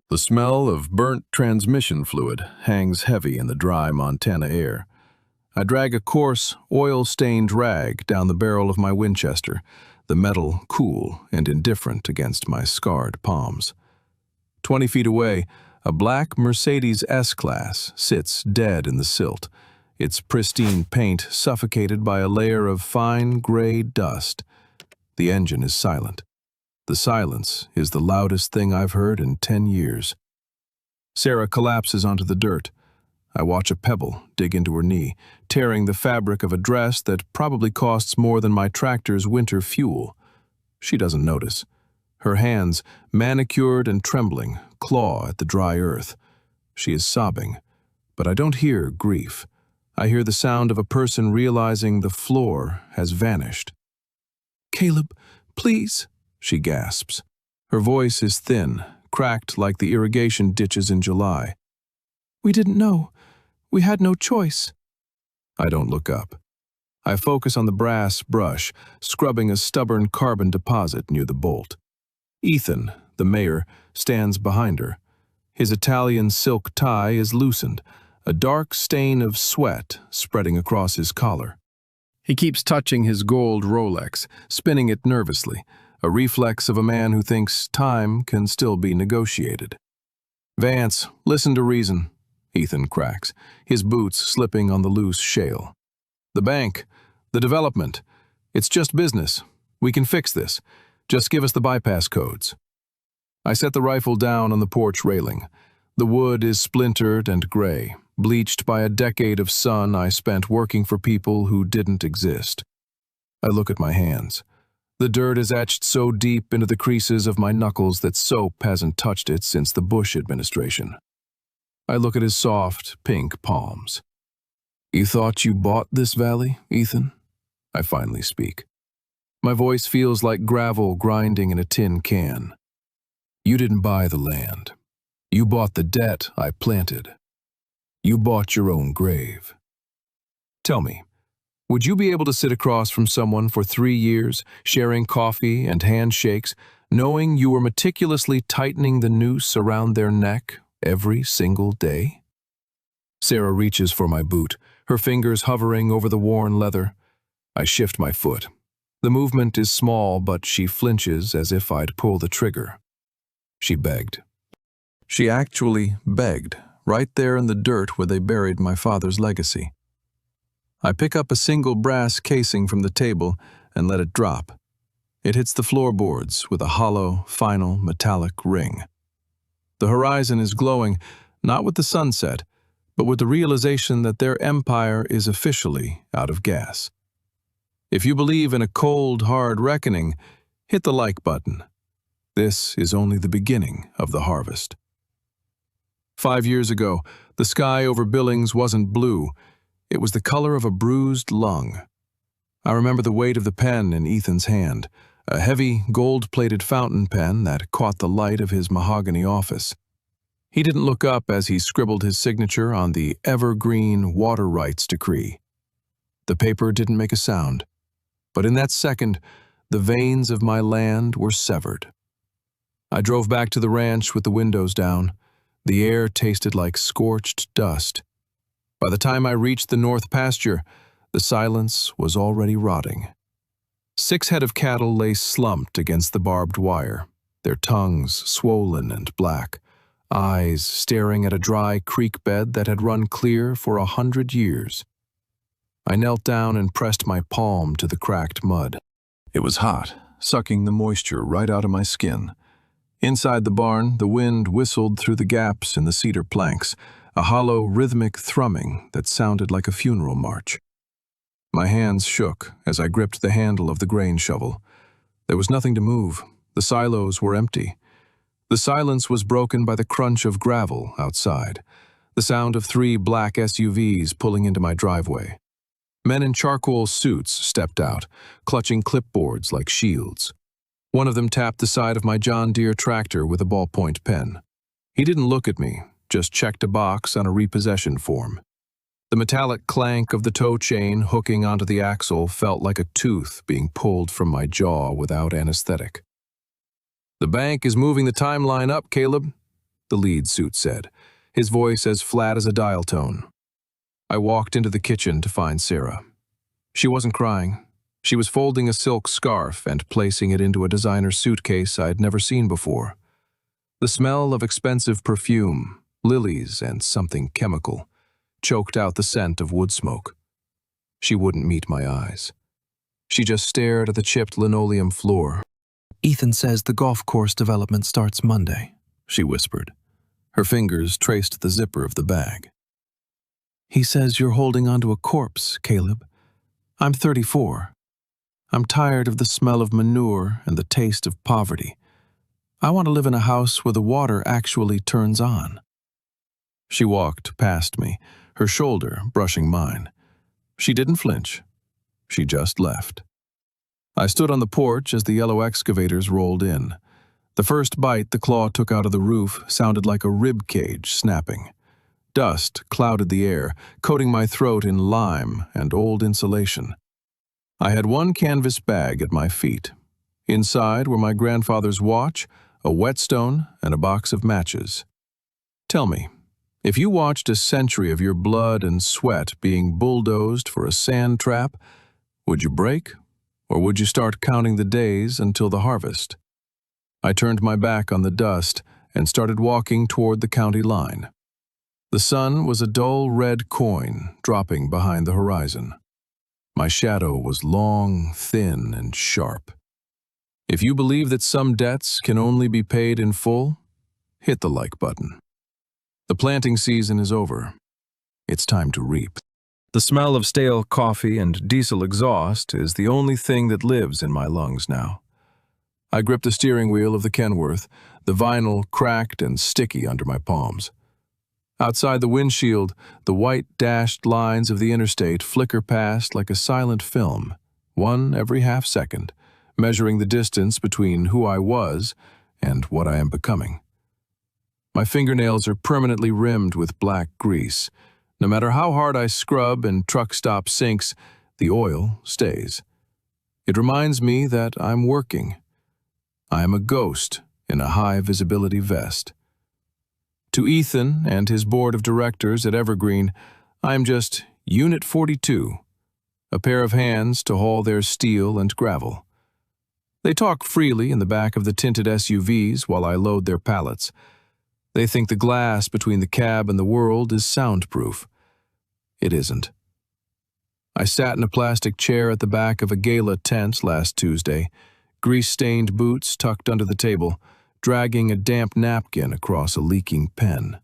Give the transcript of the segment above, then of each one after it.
The smell of burnt transmission fluid hangs heavy in the dry Montana air. I drag a coarse, oil-stained rag down the barrel of my Winchester, the metal cool and indifferent against my scarred palms. 20 feet away, a black Mercedes S-Class sits dead in the silt, its pristine paint suffocated by a layer of fine gray dust. The engine is silent. The silence is the loudest thing I've heard in 10 years. Sarah collapses onto the dirt. I watch a pebble dig into her knee, tearing the fabric of a dress that probably costs more than my tractor's winter fuel. She doesn't notice. Her hands, manicured and trembling, claw at the dry earth. She is sobbing, but I don't hear grief. I hear the sound of a person realizing the floor has vanished. "Caleb, please," she gasps. Her voice is thin, cracked like the irrigation ditches in July. "We didn't know. We had no choice." I don't look up. I focus on the brass brush, scrubbing a stubborn carbon deposit near the bolt. Ethan, the mayor, stands behind her. His Italian silk tie is loosened, a dark stain of sweat spreading across his collar. He keeps touching his gold Rolex, spinning it nervously, a reflex of a man who thinks time can still be negotiated. "Vance, listen to reason," Ethan cracks, his boots slipping on the loose shale. "The bank, the development, it's just business. We can fix this. Just give us the bypass codes." I set the rifle down on the porch railing. The wood is splintered and gray, bleached by a decade of sun I spent working for people who didn't exist. I look at my hands. The dirt is etched so deep into the creases of my knuckles that soap hasn't touched it since the Bush administration. I look at his soft, pink palms. "You thought you bought this valley, Ethan?" I finally speak. My voice feels like gravel grinding in a tin can. "You didn't buy the land. You bought the debt I planted. You bought your own grave. Tell me, would you be able to sit across from someone for 3 years, sharing coffee and handshakes, knowing you were meticulously tightening the noose around their neck every single day?" Sarah reaches for my boot, her fingers hovering over the worn leather. I shift my foot. The movement is small, but she flinches as if I'd pull the trigger. She begged. She actually begged, right there in the dirt where they buried my father's legacy. I pick up a single brass casing from the table and let it drop. It hits the floorboards with a hollow, final, metallic ring. The horizon is glowing, not with the sunset, but with the realization that their empire is officially out of gas. If you believe in a cold, hard reckoning, hit the like button. This is only the beginning of the harvest. 5 years ago, the sky over Billings wasn't blue. It was the color of a bruised lung. I remember the weight of the pen in Ethan's hand, a heavy, gold-plated fountain pen that caught the light of his mahogany office. He didn't look up as he scribbled his signature on the evergreen water rights decree. The paper didn't make a sound, but in that second, the veins of my land were severed. I drove back to the ranch with the windows down. The air tasted like scorched dust. By the time I reached the north pasture, the silence was already rotting. 6 head of cattle lay slumped against the barbed wire, their tongues swollen and black, eyes staring at a dry creek bed that had run clear for 100 years. I knelt down and pressed my palm to the cracked mud. It was hot, sucking the moisture right out of my skin. Inside the barn, the wind whistled through the gaps in the cedar planks, a hollow, rhythmic thrumming that sounded like a funeral march. My hands shook as I gripped the handle of the grain shovel. There was nothing to move. The silos were empty. The silence was broken by the crunch of gravel outside, the sound of 3 black SUVs pulling into my driveway. Men in charcoal suits stepped out, clutching clipboards like shields. One of them tapped the side of my John Deere tractor with a ballpoint pen. He didn't look at me, just checked a box on a repossession form. The metallic clank of the tow chain hooking onto the axle felt like a tooth being pulled from my jaw without anesthetic. "The bank is moving the timeline up, Caleb," the lead suit said, his voice as flat as a dial tone. I walked into the kitchen to find Sarah. She wasn't crying. She was folding a silk scarf and placing it into a designer suitcase I'd never seen before. The smell of expensive perfume, lilies, and something chemical choked out the scent of wood smoke. She wouldn't meet my eyes. She just stared at the chipped linoleum floor. "Ethan says the golf course development starts Monday," she whispered. Her fingers traced the zipper of the bag. "He says you're holding onto a corpse, Caleb. I'm 34. I'm tired of the smell of manure and the taste of poverty. I want to live in a house where the water actually turns on." She walked past me, her shoulder brushing mine. She didn't flinch. She just left. I stood on the porch as the yellow excavators rolled in. The first bite the claw took out of the roof sounded like a rib cage snapping. Dust clouded the air, coating my throat in lime and old insulation. I had one canvas bag at my feet. Inside were my grandfather's watch, a whetstone, and a box of matches. Tell me, if you watched a century of your blood and sweat being bulldozed for a sand trap, would you break, or would you start counting the days until the harvest? I turned my back on the dust and started walking toward the county line. The sun was a dull red coin dropping behind the horizon. My shadow was long, thin, and sharp. If you believe that some debts can only be paid in full, hit the like button. The planting season is over. It's time to reap. The smell of stale coffee and diesel exhaust is the only thing that lives in my lungs now. I gripped the steering wheel of the Kenworth, the vinyl cracked and sticky under my palms. Outside the windshield, the white dashed lines of the interstate flicker past like a silent film, one every half second, measuring the distance between who I was and what I am becoming. My fingernails are permanently rimmed with black grease. No matter how hard I scrub and truck stop sinks, the oil stays. It reminds me that I'm working. I am a ghost in a high-visibility vest. To Ethan and his board of directors at Evergreen, I am just Unit 42, a pair of hands to haul their steel and gravel. They talk freely in the back of the tinted SUVs while I load their pallets. They think the glass between the cab and the world is soundproof. It isn't. I sat in a plastic chair at the back of a gala tent last Tuesday, grease-stained boots tucked under the table, dragging a damp napkin across a leaking pen.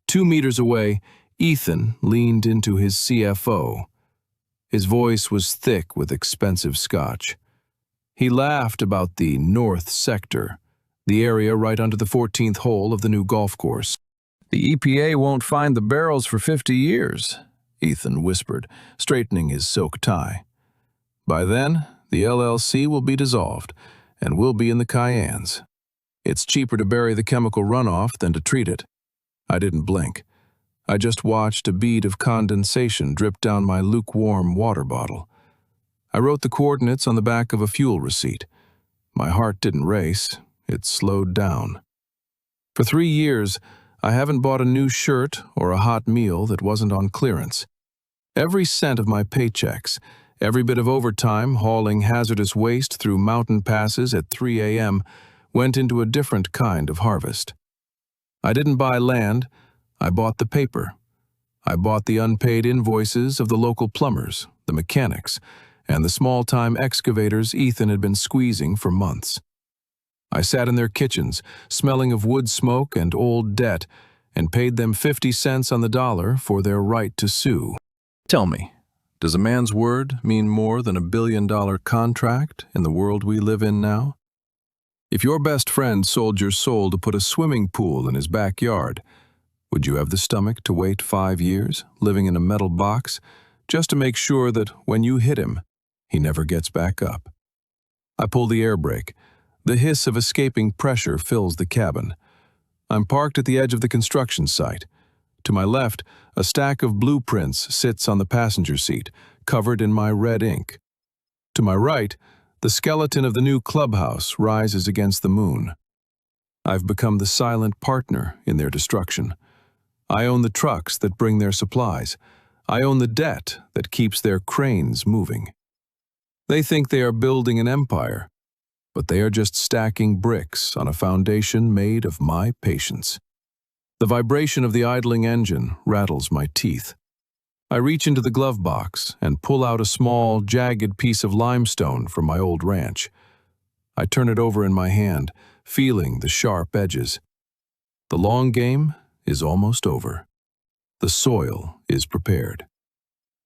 2 meters away, Ethan leaned into his CFO. His voice was thick with expensive scotch. He laughed about the North Sector, the area right under the 14th hole of the new golf course. "The EPA won't find the barrels for 50 years, Ethan whispered, straightening his silk tie. "By then, the LLC will be dissolved, and we'll be in the Cayennes. It's cheaper to bury the chemical runoff than to treat it." I didn't blink. I just watched a bead of condensation drip down my lukewarm water bottle. I wrote the coordinates on the back of a fuel receipt. My heart didn't race. It slowed down. For 3 years, I haven't bought a new shirt or a hot meal that wasn't on clearance. Every cent of my paychecks, every bit of overtime hauling hazardous waste through mountain passes at 3 a.m. went into a different kind of harvest. I didn't buy land, I bought the paper. I bought the unpaid invoices of the local plumbers, the mechanics, and the small-time excavators Ethan had been squeezing for months. I sat in their kitchens, smelling of wood smoke and old debt, and paid them 50 cents on the dollar for their right to sue. Tell me, does a man's word mean more than $1 billion contract in the world we live in now? If your best friend sold your soul to put a swimming pool in his backyard, would you have the stomach to wait 5 years, living in a metal box, just to make sure that when you hit him, he never gets back up? I pull the air brake. The hiss of escaping pressure fills the cabin. I'm parked at the edge of the construction site. To my left, a stack of blueprints sits on the passenger seat, covered in my red ink. To my right, the skeleton of the new clubhouse rises against the moon. I've become the silent partner in their destruction. I own the trucks that bring their supplies. I own the debt that keeps their cranes moving. They think they are building an empire, but they are just stacking bricks on a foundation made of my patience. The vibration of the idling engine rattles my teeth. I reach into the glove box and pull out a small, jagged piece of limestone from my old ranch. I turn it over in my hand, feeling the sharp edges. The long game is almost over. The soil is prepared.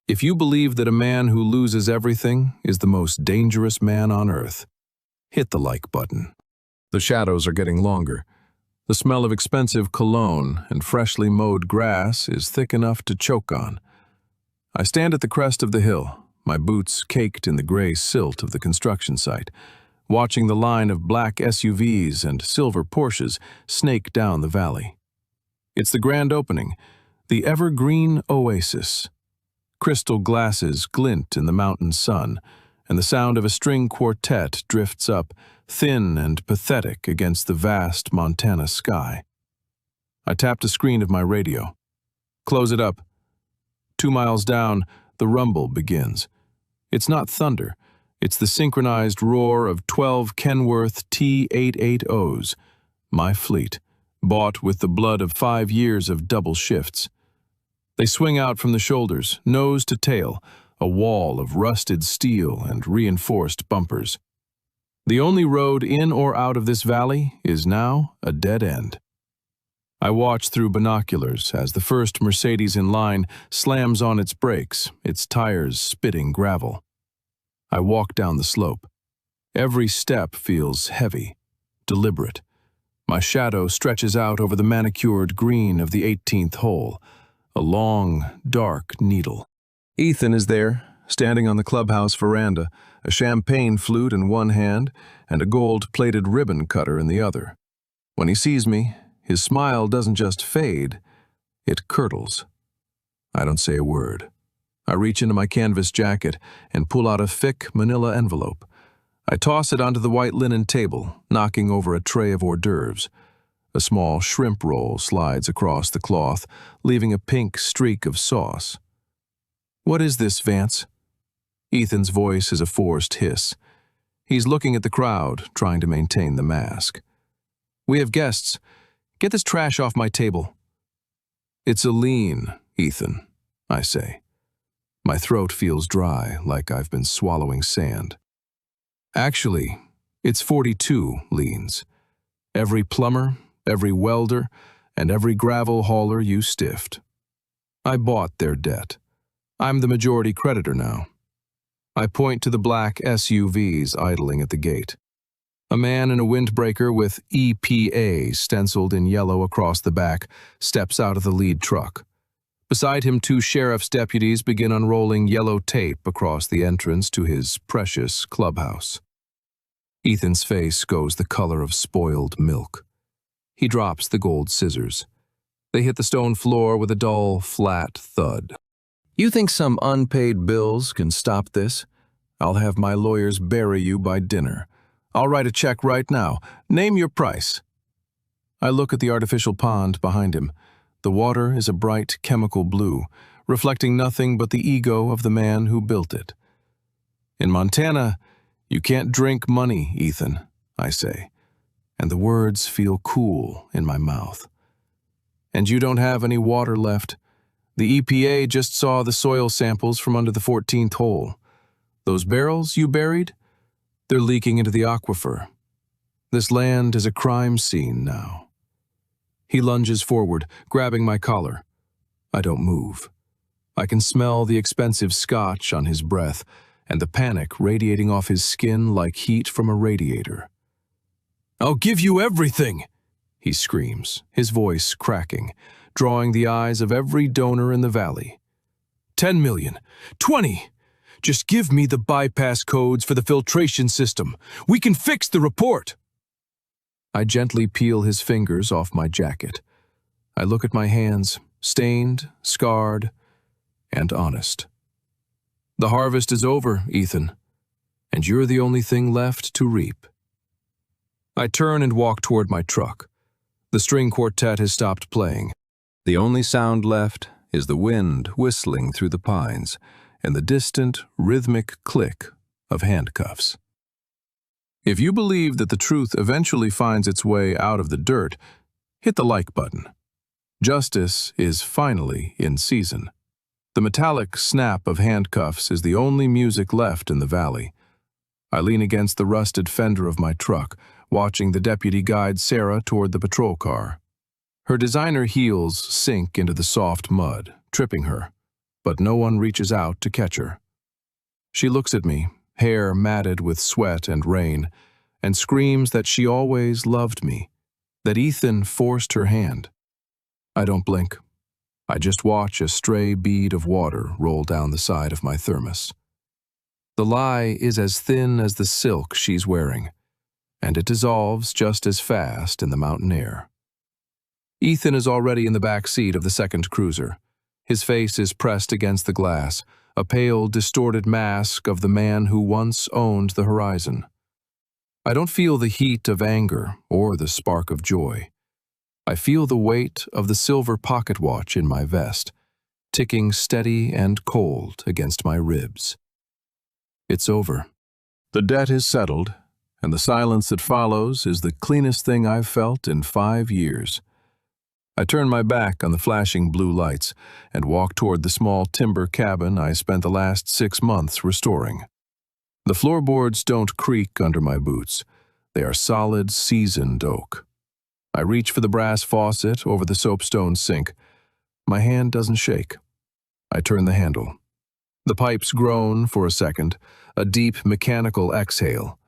If you believe that a man who loses everything is the most dangerous man on earth, hit the like button. The shadows are getting longer. The smell of expensive cologne and freshly mowed grass is thick enough to choke on. I stand at the crest of the hill, my boots caked in the gray silt of the construction site, watching the line of black SUVs and silver Porsches snake down the valley. It's the grand opening, the evergreen oasis. Crystal glasses glint in the mountain sun, and the sound of a string quartet drifts up, thin and pathetic against the vast Montana sky. I tap the screen of my radio. Close it up. 2 miles down, the rumble begins. It's not thunder. It's the synchronized roar of 12 Kenworth T880s, my fleet, bought with the blood of 5 years of double shifts. They swing out from the shoulders, nose to tail, a wall of rusted steel and reinforced bumpers. The only road in or out of this valley is now a dead end. I watch through binoculars as the first Mercedes in line slams on its brakes, its tires spitting gravel. I walk down the slope. Every step feels heavy, deliberate. My shadow stretches out over the manicured green of the 18th hole, a long, dark needle. Ethan is there, standing on the clubhouse veranda, a champagne flute in one hand and a gold-plated ribbon cutter in the other. When he sees me, his smile doesn't just fade, it curdles. I don't say a word. I reach into my canvas jacket and pull out a thick manila envelope. I toss it onto the white linen table, knocking over a tray of hors d'oeuvres. A small shrimp roll slides across the cloth, leaving a pink streak of sauce. "What is this, Vance?" Ethan's voice is a forced hiss. He's looking at the crowd, trying to maintain the mask. "We have guests. Get this trash off my table." "It's a lien, Ethan," I say. My throat feels dry, like I've been swallowing sand. Actually, it's 42 liens. Every plumber, every welder, and every gravel hauler you stiffed. I bought their debt. I'm the majority creditor now. I point to the black SUVs idling at the gate. A man in a windbreaker with EPA stenciled in yellow across the back steps out of the lead truck. Beside him, 2 sheriff's deputies begin unrolling yellow tape across the entrance to his precious clubhouse. Ethan's face goes the color of spoiled milk. He drops the gold scissors. They hit the stone floor with a dull, flat thud. "You think some unpaid bills can stop this? I'll have my lawyers bury you by dinner. I'll write a check right now. Name your price." I look at the artificial pond behind him. The water is a bright chemical blue, reflecting nothing but the ego of the man who built it. "In Montana, you can't drink money, Ethan," I say, and the words feel cool in my mouth. "And you don't have any water left. The EPA just saw the soil samples from under the 14th hole. Those barrels you buried, they're leaking into the aquifer. This land is a crime scene now." He lunges forward, grabbing my collar. I don't move. I can smell the expensive scotch on his breath and the panic radiating off his skin like heat from a radiator. "I'll give you everything!" he screams, his voice cracking, drawing the eyes of every donor in the valley. 10 million, 20! Just give me the bypass codes for the filtration system. We can fix the report!" I gently peel his fingers off my jacket. I look at my hands, stained, scarred, and honest. "The harvest is over, Ethan, and you're the only thing left to reap." I turn and walk toward my truck. The string quartet has stopped playing. The only sound left is the wind whistling through the pines and the distant, rhythmic click of handcuffs. If you believe that the truth eventually finds its way out of the dirt, hit the like button. Justice is finally in season. The metallic snap of handcuffs is the only music left in the valley. I lean against the rusted fender of my truck, watching the deputy guide Sarah toward the patrol car. Her designer heels sink into the soft mud, tripping her, but no one reaches out to catch her. She looks at me, hair matted with sweat and rain, and screams that she always loved me, that Ethan forced her hand. I don't blink. I just watch a stray bead of water roll down the side of my thermos. The lie is as thin as the silk she's wearing, and it dissolves just as fast in the mountain air. Ethan is already in the back seat of the second cruiser. His face is pressed against the glass, a pale, distorted mask of the man who once owned the horizon. I don't feel the heat of anger or the spark of joy. I feel the weight of the silver pocket watch in my vest, ticking steady and cold against my ribs. It's over. The debt is settled, and the silence that follows is the cleanest thing I've felt in 5 years. I turn my back on the flashing blue lights and walk toward the small timber cabin I spent the last 6 months restoring. The floorboards don't creak under my boots. They are solid, seasoned oak. I reach for the brass faucet over the soapstone sink. My hand doesn't shake. I turn the handle. The pipes groan for a second, a deep mechanical exhale,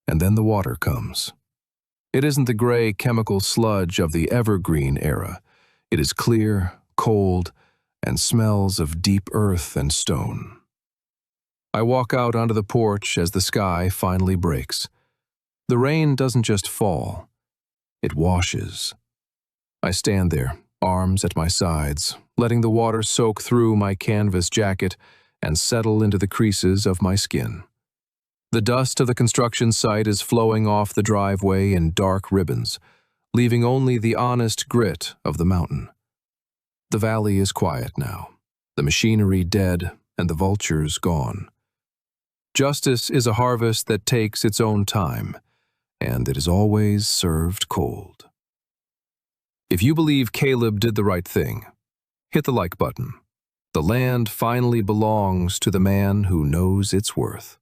and then the water comes. It isn't the gray chemical sludge of the evergreen era. It is clear, cold, and smells of deep earth and stone. I walk out onto the porch as the sky finally breaks. The rain doesn't just fall. It washes. I stand there, arms at my sides, letting the water soak through my canvas jacket and settle into the creases of my skin. The dust of the construction site is flowing off the driveway in dark ribbons, leaving only the honest grit of the mountain. The valley is quiet now, the machinery dead and the vultures gone. Justice is a harvest that takes its own time, and it is always served cold. If you believe Caleb did the right thing, hit the like button. The land finally belongs to the man who knows its worth.